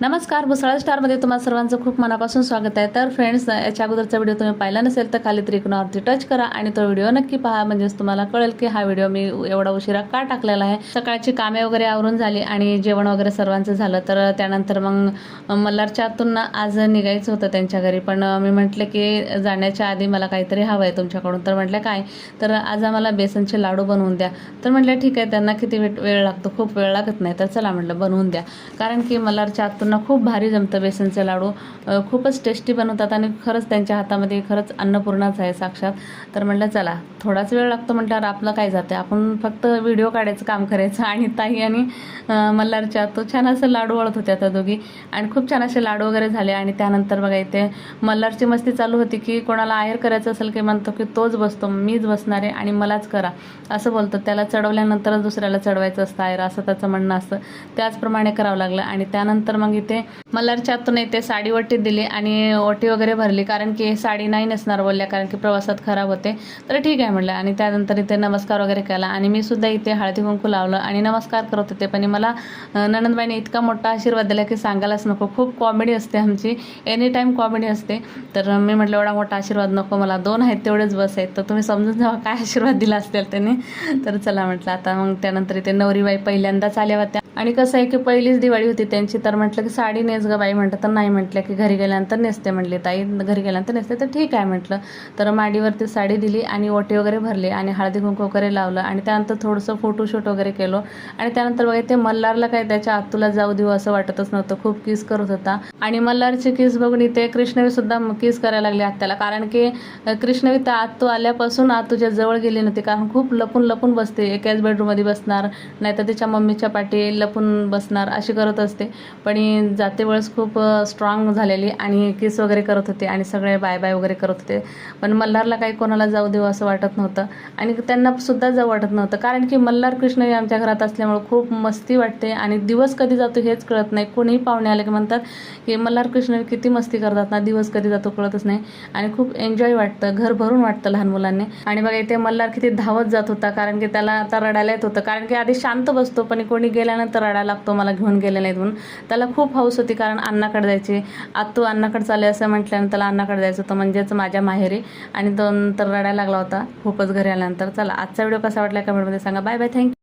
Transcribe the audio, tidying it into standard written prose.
नमस्कार, भुसावळ स्टारमध्ये तुम्हाला सर्वांचं खूप मनापासून स्वागत आहे। तर फ्रेंड्स, याच्या अगोदरचा व्हिडिओ तुम्ही पाहिला नसेल तर खाली त्रिकोणावरती टच करा आणि तो व्हिडिओ नक्की पहा, म्हणजेच तुम्हाला कळेल की हा व्हिडिओ मी एवढा उशिरा का टाकलेला आहे। सकाळची कामे वगैरे आवरून झाली आणि जेवण वगैरे सर्वांचं झालं, तर त्यानंतर मग मल्हारच्या आतून आज निघायचं होतं त्यांच्या घरी, पण मी म्हटलं की जाण्याच्या आधी मला काहीतरी हवं आहे तुमच्याकडून। तर म्हटलं काय, तर आज आम्हाला बेसनचे लाडू बनवून द्या। तर म्हटलं ठीक आहे, त्यांना किती वेळ लागतो, खूप वेळ लागत नाही, तर चला म्हटलं बनवून द्या, कारण की मल्हारच्या आतून खूप भारी जमतं बेसनचे लाडू, खूपच टेस्टी बनवतात आणि खरंच त्यांच्या हातामध्ये खरंच अन्नपूर्णाच आहे साक्षात। तर म्हटलं चला, थोडाच वेळ लागतो म्हटल्यावर आपलं काय जाते, आपण फक्त व्हिडिओ काढायचं काम करायचं। आणि ताई आणि मल्हारच्या तो छान असं लाडू वळत होत्या त्या दोघी, आणि खूप छान असे लाडू वगैरे झाले। आणि त्यानंतर बघा इथे मल्हारची मस्ती चालू होती की कोणाला आहेर करायचं असेल की म्हणतो की तोच बसतो, मीच बसणार आहे आणि मलाच करा असं बोलतो। त्याला चढवल्यानंतरच दुसऱ्याला चढवायचं असतं आहेर, असं त्याचं म्हणणं असतं। त्याचप्रमाणे करावं लागलं। आणि त्यानंतर मग इथे मल्हारच्या आतून इथे साडी ओटी दिली आणि ओटी वगैरे भरली, कारण की साडी नाही नेसणार बोलल्या, कारण की प्रवासात खराब होते। तर ठीक आहे म्हटलं। आणि त्यानंतर इथे नमस्कार वगैरे केला आणि मी सुद्धा इथे हळदी कुंकू लावलं आणि नमस्कार करत होते। पण मला ननंदबाईने इतका मोठा आशीर्वाद दिला की सांगायलाच नको, खूप कॉमेडी असते आमची, एनी टाईम कॉमेडी असते। तर मी म्हटलं एवढा मोठा आशीर्वाद नको मला, 2 आहेत तेवढेच बस आहेत, तर तुम्ही समजून जावा काय आशीर्वाद दिला असतील त्यांनी। तर चला म्हटलं आता मग त्यानंतर इथे नवरीबाई पहिल्यांदाच आल्या होत्या, आणि कसं आहे की पहिलीच दिवाळी होती त्यांची। तर म्हटलं की साडी नेस ग बाई, म्हटलं तर नाही, म्हटलं की घरी गेल्यानंतर नेसते, म्हणले ताई घरी गेल्यानंतर नेसते, तर ठीक आहे म्हटलं। तर माडीवरती साडी दिली आणि ओटी वगैरे भरली आणि हळदी कुंकू वगैरे लावलं आणि त्यानंतर थोडंसं फोटोशूट वगैरे केलं। आणि त्यानंतर बघा ते मल्हारला काय त्याच्या आतूला जाऊ देऊ असं वाटतच नव्हतं, खूप किस करत होता। आणि मल्हारची किस बघून इथे कृष्णवी सुद्धा किस करायला लागली आत्याला, कारण की कृष्णवी त्या आतू आल्यापासून आतूच्या जवळ गेली नव्हती, कारण खूप लपून लपून बसते, एकाच बेडरूममध्ये बसणार, नाहीतर तिच्या मम्मीच्या पाठी लपून बसणार, अशी करत असते। पण जाते वेळेस खूप स्ट्रॉंग झालेली आणि किस वगैरे करत होते आणि सगळे बाय बाय वगैरे करत होते। पण मल्हारला काही कोणाला जाऊ देऊ असं वाटत नव्हतं आणि त्यांना सुद्धा जाऊ वाटत नव्हतं, कारण की मल्हार कृष्णवी आमच्या घरात असल्यामुळे खूप मस्ती वाटते आणि दिवस कधी जातो हेच कळत नाही। कोणीही पाहुणे आले की म्हणतात की मल्हार कृष्णवी किती मस्ती करतात ना, दिवस कधी जातो कळतच नाही आणि खूप एन्जॉय वाटतं, घर भरून वाटतं लहान मुलांनी। आणि बघा इथे मल्हार किती धावत जात होता, कारण की त्याला आता रडायला येत होतं, कारण की आधी शांत बसतो पण कोणी गेल्यानंतर रडायला लागतो, मला घेऊन गेले नाहीत म्हणून। त्याला खूप हौस होती, कारण अण्णाकडे जायची, आतू अण्णाकडे चालले असं म्हटल्यानंतर त्याला अण्णाकडे जायचं होतं, म्हणजेच माझ्या माहेरी। आणि तो नंतर रडायला लागला होता खूपच घरी आल्यानंतर। चला, आजचा व्हिडिओ कसा वाटला कमेंटमध्ये सांगा। Bye bye, thank you.